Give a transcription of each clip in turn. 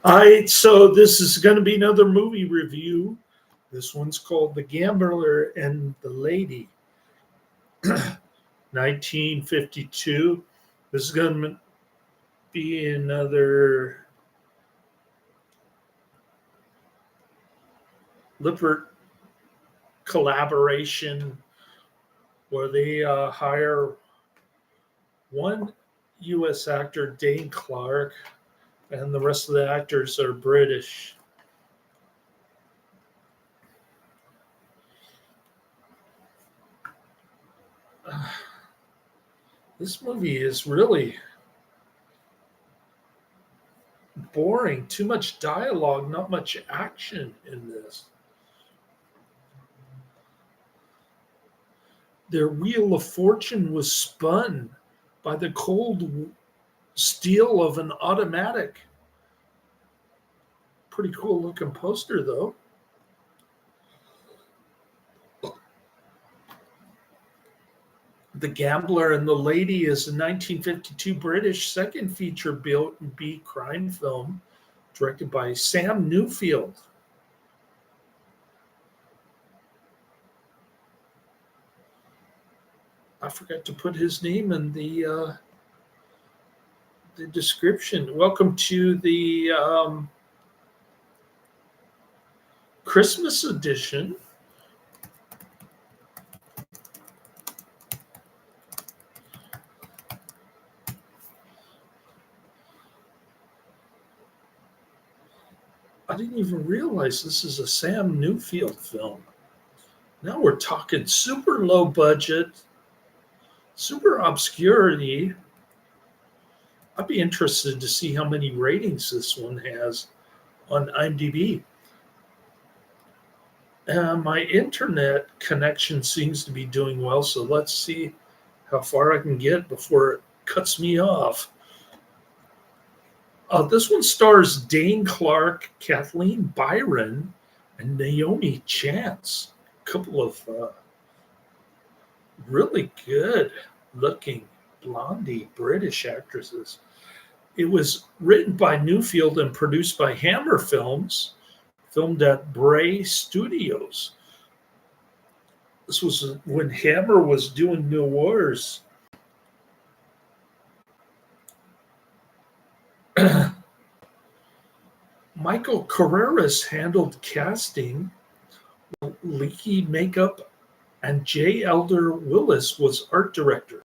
All right, so this is going to be another movie review. This one's called The Gambler and the Lady, 1952. This is going to be another Lippert collaboration where they hire one U.S. actor, Dane Clark, and the rest of the actors are British. This movie is really boring. Too much dialogue, not much action in this. Their wheel of fortune was spun by the cold steel of an automatic. Pretty cool looking poster, though. The Gambler and the Lady is a 1952 British second feature B crime film directed by Sam Newfield. I forgot to put his name in the description. Welcome to the Christmas edition. I didn't even realize this is a Sam Newfield film. Now we're talking super low budget, super obscurity. I'd be interested to see how many ratings this one has on IMDb. My internet connection seems to be doing well, so let's see how far I can get before it cuts me off. This one stars Dane Clark, Kathleen, Byron, and Naomi Chance. A couple of really good-looking blondie British actresses. It was written by Newfield and produced by Hammer Films, filmed at Bray Studios. This was when Hammer was doing Noirs. Michael Carreras handled casting, Leakey makeup, and J. Elder Willis was art director.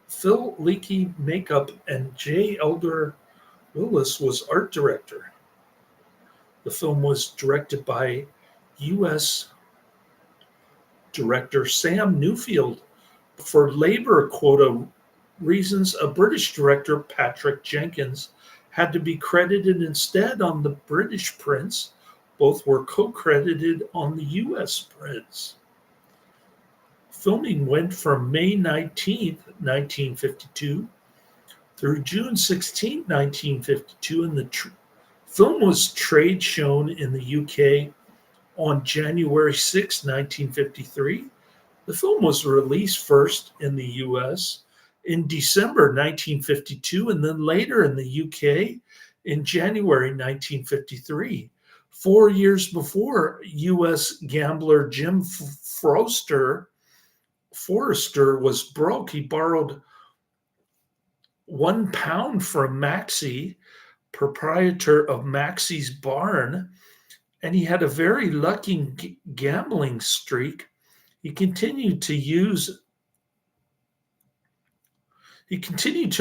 Phil Leakey makeup and J. Elder Willis was art director. The film was directed by U.S. director Sam Newfield. For labor quota reasons, a British director, Patrick Jenkins, had to be credited instead on the British prints. Both were co-credited on the U.S. prints. Filming went from May 19th, 1952 through June 16th, 1952, and the film was trade shown in the UK on January 6, 1953. The film was released first in the US in December 1952 and then later in the UK in January 1953. 4 years before, US gambler Jim Forrester was broke. He borrowed £1 from Maxie, proprietor of Maxie's Barn, and he had a very lucky gambling streak. He continued to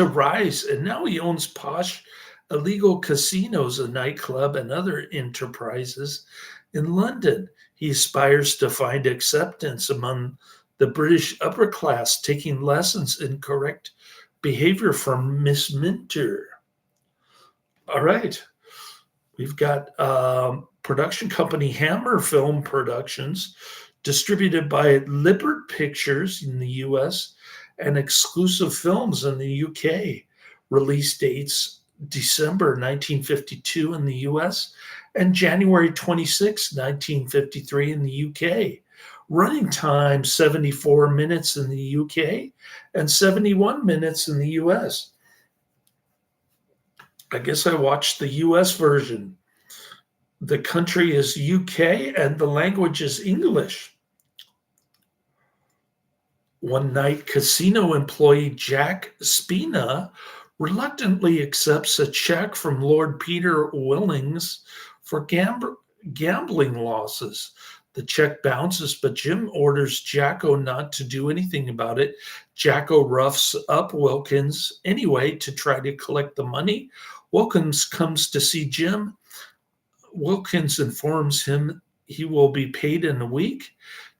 rise, and now he owns posh illegal casinos, a nightclub, and other enterprises in London. He aspires to find acceptance among the British upper class, taking lessons in correct behavior from Miss Minter. All right. We've got production company Hammer Film Productions, distributed by Lippert Pictures in the U.S. and Exclusive Films in the U.K. Release dates December 1952 in the U.S. and January 26, 1953 in the U.K. Running time 74 minutes in the U.K. and 71 minutes in the U.S. I guess I watched the US version. The country is UK and the language is English. One night, casino employee Jack Spina reluctantly accepts a check from Lord Peter Willings for gambling losses. The check bounces, but Jim orders Jacko not to do anything about it. Jacko roughs up Wilkins anyway to try to collect the money. Wilkins comes to see Jim. Wilkins informs him he will be paid in a week.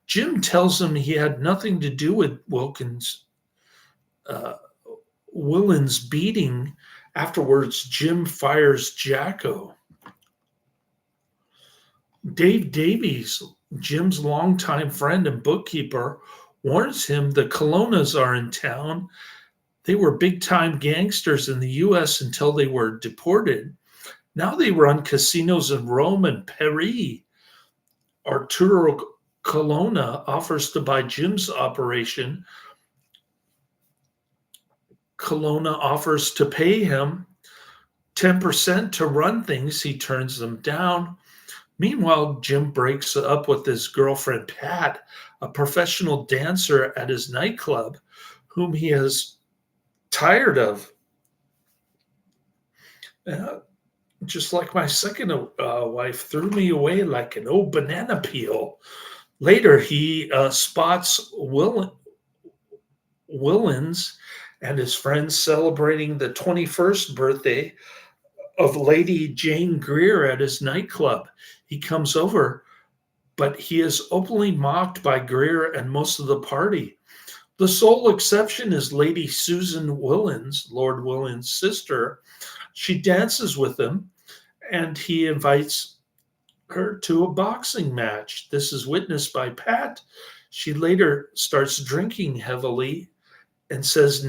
Jim tells him he had nothing to do with uh, Willin's beating. Afterwards, Jim fires Jacko. Dave Davies, Jim's longtime friend and bookkeeper, warns him the Colonnas are in town. They were big-time gangsters in the U.S. until they were deported. Now they run casinos in Rome and Paris. Arturo Colonna offers to buy Jim's operation. Colonna offers to pay him 10% to run things. He turns them down. Meanwhile, Jim breaks up with his girlfriend, Pat, a professional dancer at his nightclub, whom he is tired of. Just like my second wife threw me away like an old banana peel. Later, he spots Willens and his friends celebrating the 21st birthday of Lady Jane Greer at his nightclub. He comes over, but he is openly mocked by Greer and most of the party. The sole exception is Lady Susan Willens, Lord Willens' sister. She dances with him, and he invites her to a boxing match. This is witnessed by Pat. She later starts drinking heavily and says,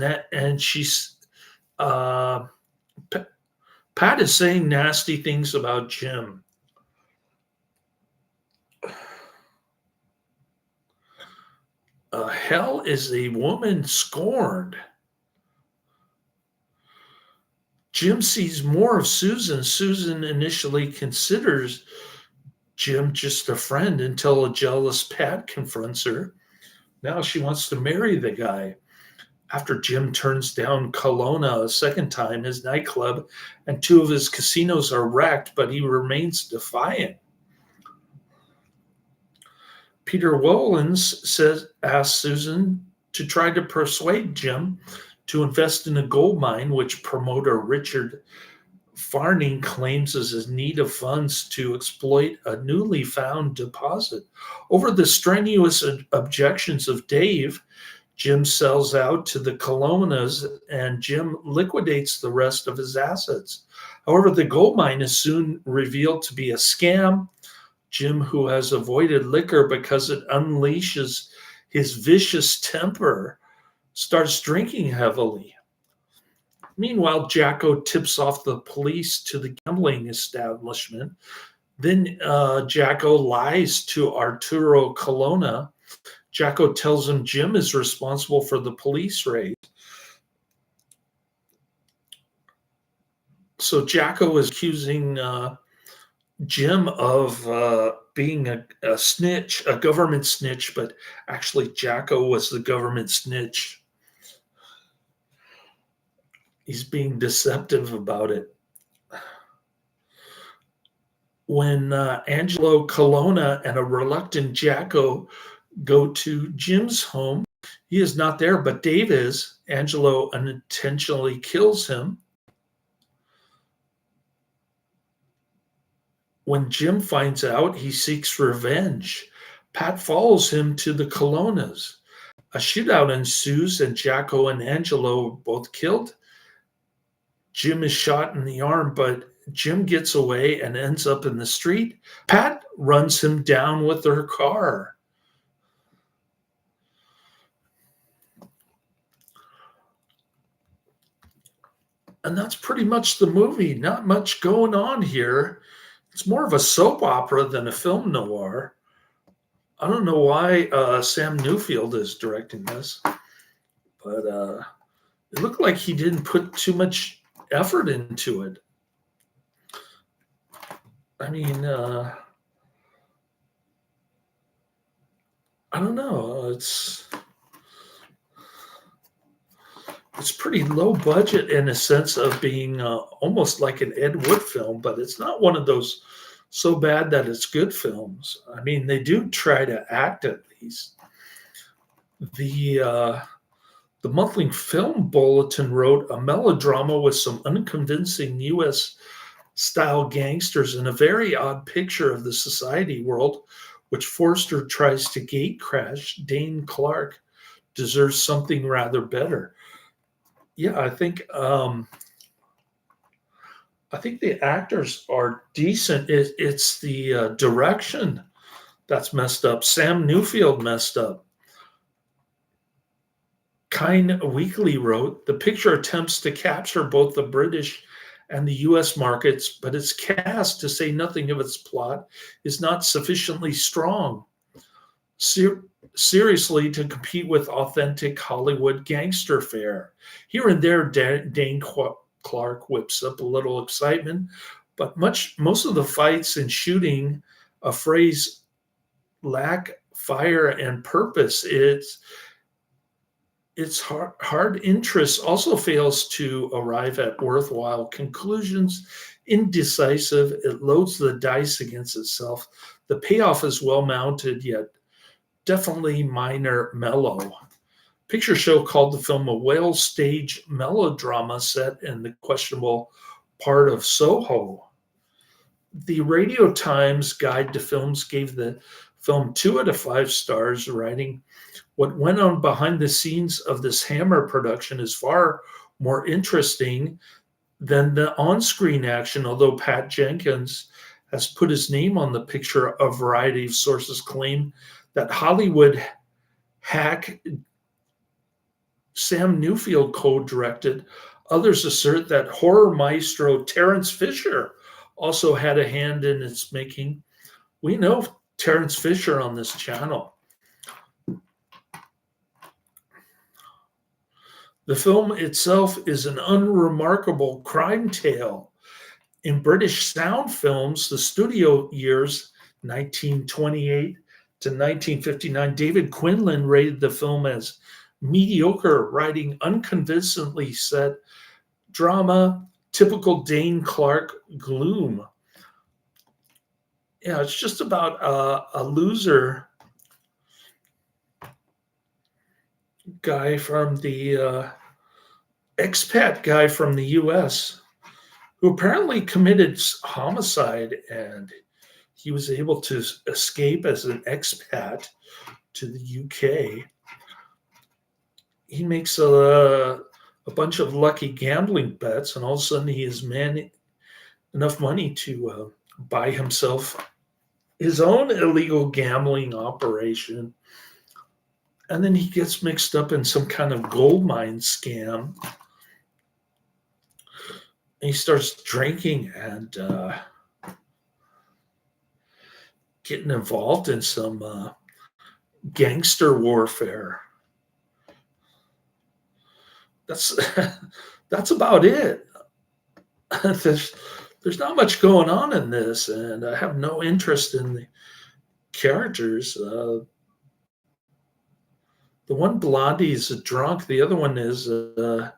Pat is saying nasty things about Jim. Hell is a woman scorned. Jim sees more of Susan. Susan initially considers Jim just a friend until a jealous Pat confronts her. Now she wants to marry the guy. After Jim turns down Colonna a second time, his nightclub and two of his casinos are wrecked, but he remains defiant. Peter Willens asks Susan to try to persuade Jim to invest in a gold mine, which promoter Richard Farning claims is in need of funds to exploit a newly found deposit. Over the strenuous objections of Dave, Jim sells out to the Colonnas and Jim liquidates the rest of his assets. However, the gold mine is soon revealed to be a scam. Jim, who has avoided liquor because it unleashes his vicious temper, starts drinking heavily. Meanwhile, Jacko tips off the police to the gambling establishment. Then Jacko lies to Arturo Colonna. Jacko tells him Jim is responsible for the police raid. So Jacko is accusing Jim of being a snitch, a government snitch, but actually Jacko was the government snitch. He's being deceptive about it. When Angelo Colonna and a reluctant Jacko go to Jim's home, he is not there, but Dave is. Angelo unintentionally kills him. When Jim finds out, he seeks revenge. Pat follows him to the Colonnas. A shootout ensues, and Jacko and Angelo are both killed. Jim is shot in the arm, but Jim gets away and ends up in the street. Pat runs him down with her car. And that's pretty much the movie. Not much going on here. It's more of a soap opera than a film noir. I don't know why Sam Newfield is directing this, but it looked like he didn't put too much effort into it. I mean, I don't know. It's pretty low budget in a sense of being almost like an Ed Wood film, but it's not one of those so bad that it's good films. I mean, they do try to act at least. The the monthly film bulletin wrote a melodrama with some unconvincing U.S. style gangsters and a very odd picture of the society world, which Forster tries to gate crash. Dane Clark deserves something rather better. Yeah, I think the actors are decent. It's the direction that's messed up. Sam Newfield messed up. Kine Weekly wrote, the picture attempts to capture both the British and the US markets, but its cast, to say nothing of its plot, is not sufficiently strong. Seriously, to compete with authentic Hollywood gangster fare. Here and there, Dane Clark whips up a little excitement, but most of the fights and shooting, a phrase, lack fire and purpose. Its hard interest also fails to arrive at worthwhile conclusions. Indecisive, it loads the dice against itself. The payoff is well mounted, yet definitely minor mellow. Picture Show called the film a well staged melodrama set in the questionable part of Soho. The Radio Times Guide to Films gave the film 2 out of 5 stars, writing, what went on behind the scenes of this Hammer production is far more interesting than the on screen action, although Pat Jenkins has put his name on the picture. A variety of sources claim that Hollywood hack Sam Newfield co directed. Others assert that horror maestro Terence Fisher also had a hand in its making. We know Terence Fisher on this channel. The film itself is an unremarkable crime tale. In British sound films, the studio years 1928 to 1959, David Quinlan rated the film as mediocre, writing unconvincingly set drama, typical Dane Clark gloom. Yeah, it's just about a loser guy from the expat guy from the US who apparently committed homicide, and he was able to escape as an expat to the UK. He makes a bunch of lucky gambling bets, and all of a sudden he has enough money to buy himself his own illegal gambling operation. And then he gets mixed up in some kind of gold mine scam. And he starts drinking and getting involved in some gangster warfare. That's about it. There's not much going on in this, and I have no interest in the characters. The one Blondie is a drunk. The other one is her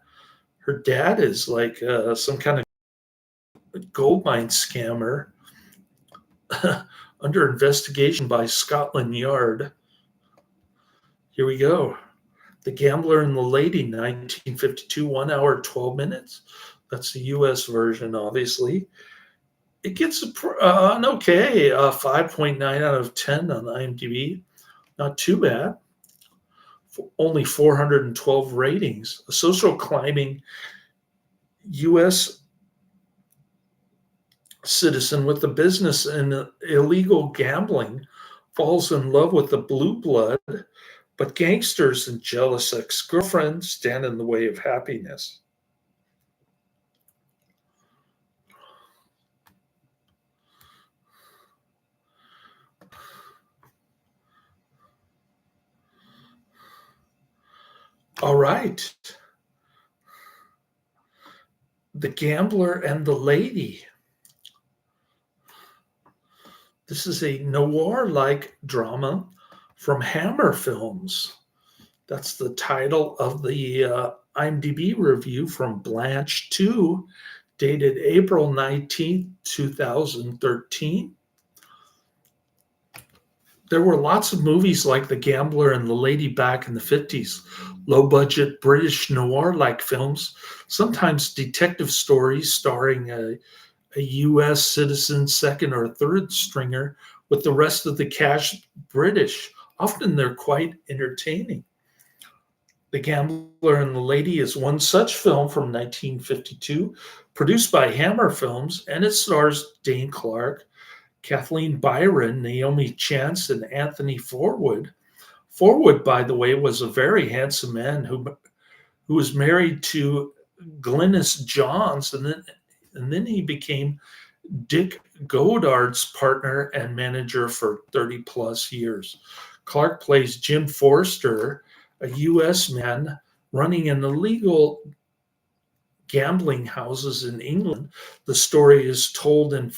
dad is like some kind of gold mine scammer under investigation by Scotland Yard. Here we go. The Gambler and the Lady, 1952, 1 hour, 12 minutes. That's the US version, obviously. It gets an okay 5.9 out of 10 on IMDb. Not too bad. Only 412 ratings. A social climbing US citizen with the business and illegal gambling falls in love with the blue blood, but gangsters and jealous ex-girlfriends stand in the way of happiness. All right. The Gambler and the Lady. This is a noir-like drama from Hammer Films. That's the title of the IMDb review from Blanche 2, dated April 19th, 2013. There were lots of movies like The Gambler and The Lady back in the 50s, low budget British noir like films, sometimes detective stories starring a US citizen, second or third stringer, with the rest of the cast British. Often they're quite entertaining. The Gambler and the Lady is one such film from 1952, produced by Hammer Films, and it stars Dane Clark, Kathleen Byron, Naomi Chance, and Anthony Forwood. Forwood, by the way, was a very handsome man who was married to Glynis Johns, and then he became Dick Goddard's partner and manager for 30 plus years. Clark plays Jim Forster, a U.S. man running an illegal gambling houses in England. The story is told in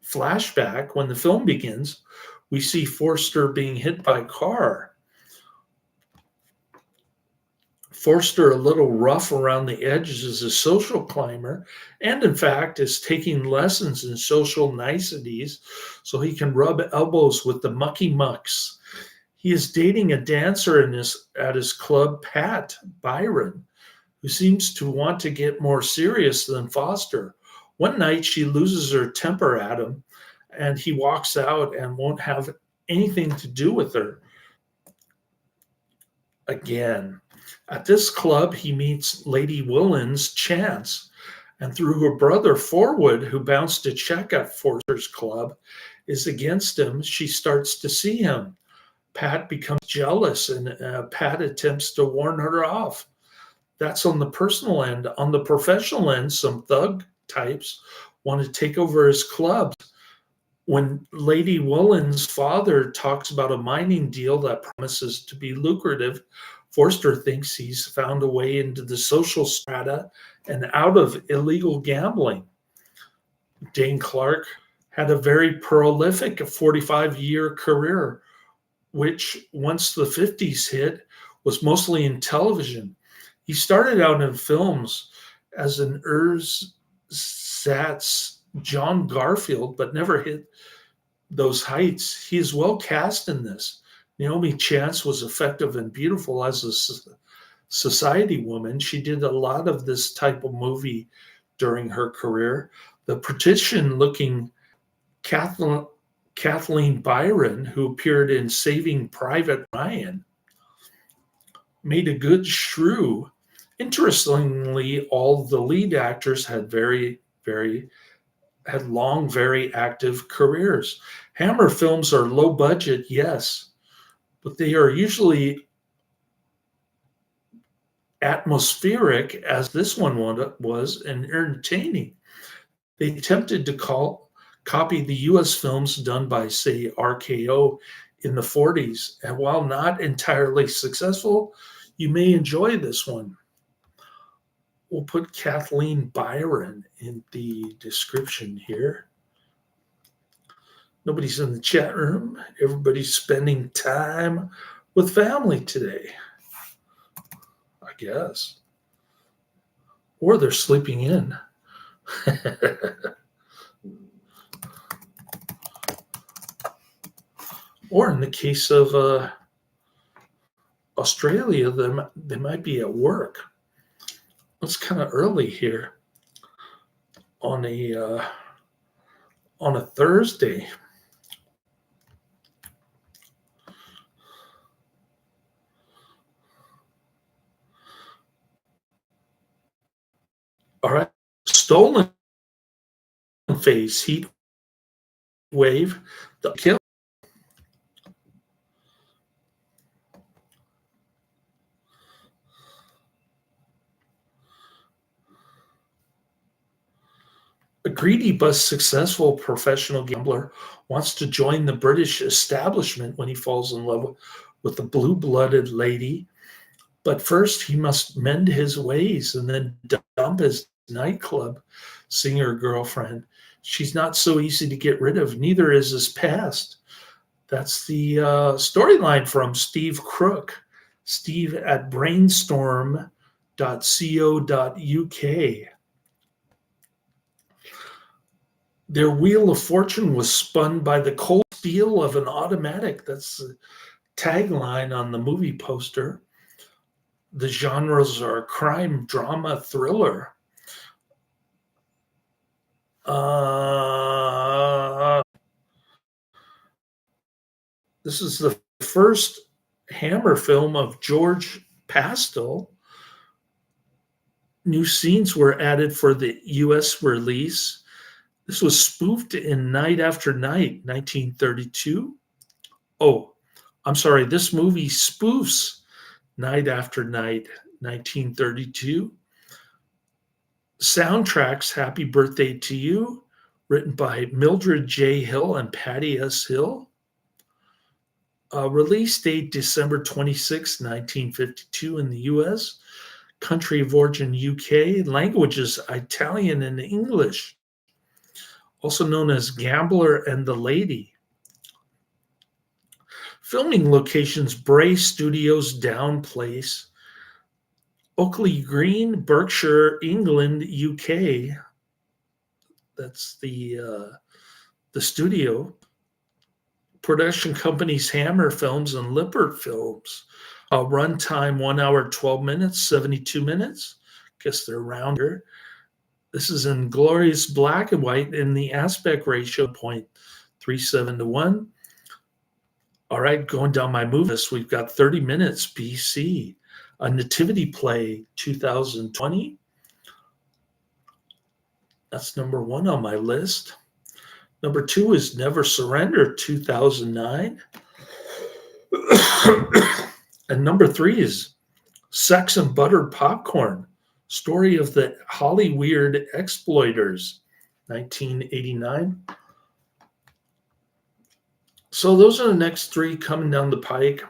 flashback. When the film begins, we see Forster being hit by a car. Forster, a little rough around the edges, is a social climber and, in fact, is taking lessons in social niceties so he can rub elbows with the mucky mucks. He is dating a dancer at his club, Pat Byron, who seems to want to get more serious than Foster. One night, she loses her temper at him, and he walks out and won't have anything to do with her again. At this club, he meets Lady Willens Chance, and through her brother Forwood, who bounced a check at Forster's club, is against him, she starts to see him. Pat becomes jealous, and Pat attempts to warn her off. That's on the personal end. On the professional end, some thug types want to take over his clubs. When Lady Willens' father talks about a mining deal that promises to be lucrative, Forster thinks he's found a way into the social strata and out of illegal gambling. Dane Clark had a very prolific 45-year career, which, once the 50s hit, was mostly in television. He started out in films as an ersatz John Garfield, but never hit those heights. He is well cast in this. Naomi Chance was effective and beautiful as a society woman. She did a lot of this type of movie during her career. The patrician-looking Kathleen Byron, who appeared in Saving Private Ryan, made a good shrew. Interestingly, all the lead actors had long, very active careers. Hammer films are low budget, yes, but they are usually atmospheric, as this one was, and entertaining. They attempted to copy the US films done by, say, RKO in the 40s, and while not entirely successful, you may enjoy this one. We'll put Kathleen Byron in the description here. Nobody's in the chat room. Everybody's spending time with family today, I guess. Or they're sleeping in. Or in the case of Australia, they might be at work. It's kind of early here on a Thursday. All right, stolen phase, heat wave, the kill. A greedy but successful professional gambler wants to join the British establishment when he falls in love with a blue-blooded lady. But first, he must mend his ways and then dump his nightclub singer girlfriend. She's not so easy to get rid of. Neither is his past. That's the storyline from Steve Crook. Steve at brainstorm.co.uk. Their wheel of fortune was spun by the cold steel of an automatic. That's the tagline on the movie poster. The genres are crime, drama, thriller. This is the first Hammer film of George Pastel. New scenes were added for the US release. This was spoofed in Night After Night, 1932. Oh, I'm sorry, this movie spoofs Night After Night, 1932. Soundtracks, Happy Birthday to You, written by Mildred J. Hill and Patty S. Hill. Release date December 26, 1952 in the US. Country of origin UK. Languages Italian and English. Also known as Gambler and the Lady. Filming locations Bray Studios, Down Place. Oakley Green, Berkshire, England, UK. That's the studio. Production companies Hammer Films and Lippert Films. Runtime 1 hour 12 minutes, 72 minutes. Guess they're rounder. This is in glorious black and white in the aspect ratio 0.37 to 1. All right, going down my movie list, we've got 30 minutes BC. A Nativity Play 2020. That's number 1 on my list. Number 2 is Never Surrender 2009. And number 3 is Sex and Buttered Popcorn, Story of the Hollyweird Exploiters, 1989. So those are the next 3 coming down the pike.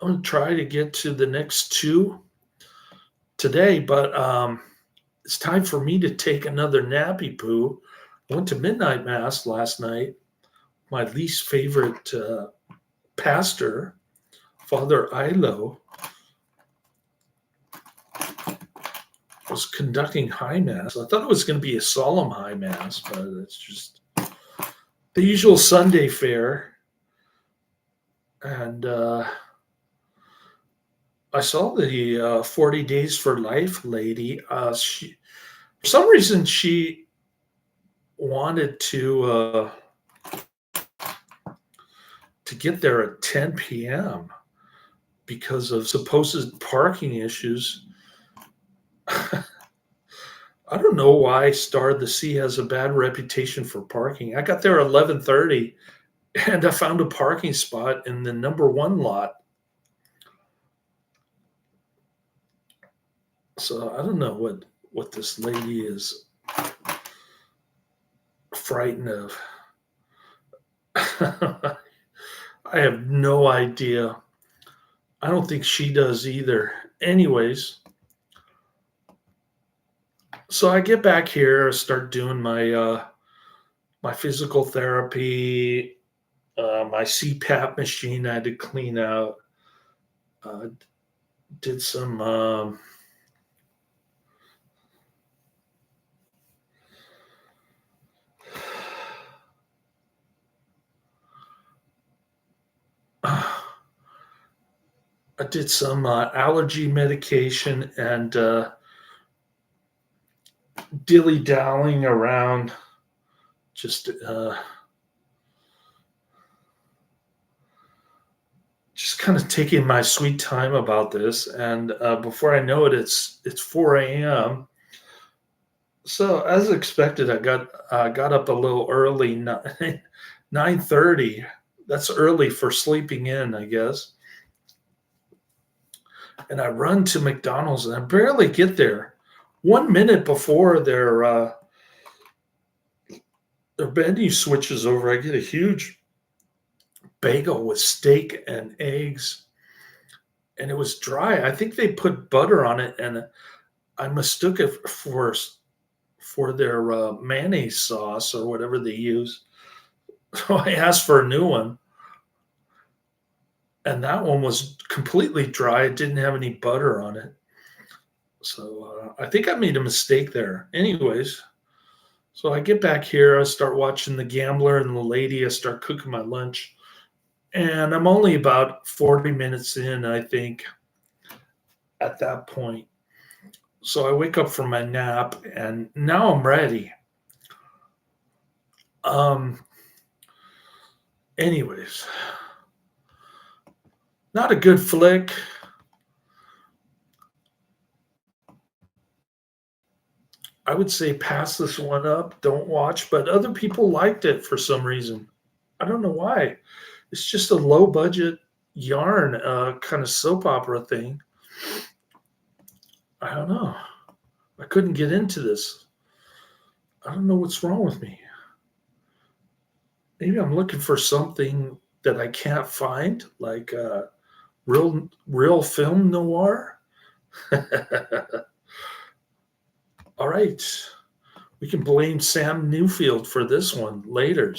I'm going to try to get to the next 2 today, but it's time for me to take another nappy poo. I went to midnight mass last night. My least favorite pastor, Father Ilo, was conducting high mass. I thought it was going to be a solemn high mass, but it's just the usual Sunday fare. And I saw the 40 Days for Life lady. For some reason, she wanted to get there at 10 p.m. because of supposed parking issues. I don't know why Star of the Sea has a bad reputation for parking. I got there at 11:30, and I found a parking spot in the number 1 lot. So I don't know what this lady is frightened of. I have no idea. I don't think she does either. Anyways, so I get back here, start doing my my physical therapy, my CPAP machine I had to clean out. Did some I did some allergy medication and dilly-dallying around, just kind of taking my sweet time about this. And before I know it, it's 4 a.m. So as expected, I got up a little early, 9:30. That's early for sleeping in, I guess. And I run to McDonald's, and I barely get there. 1 minute before their menu switches over, I get a huge bagel with steak and eggs, and it was dry. I think they put butter on it, and I mistook it for their mayonnaise sauce or whatever they use. So I asked for a new one, and that one was completely dry. It didn't have any butter on it. So I think I made a mistake there. Anyways, so I get back here, I start watching The Gambler and the lady, I start cooking my lunch. And I'm only about 40 minutes in, I think, at that point. So I wake up from my nap and now I'm ready. Um, anyways, not a good flick. I would say pass this one up, don't watch, but other people liked it for some reason. I don't know why. It's just a low budget yarn, kind of soap opera thing. I don't know. I couldn't get into this. I don't know what's wrong with me. Maybe I'm looking for something that I can't find, like real film noir. All right. We can blame Sam Newfield for this one later.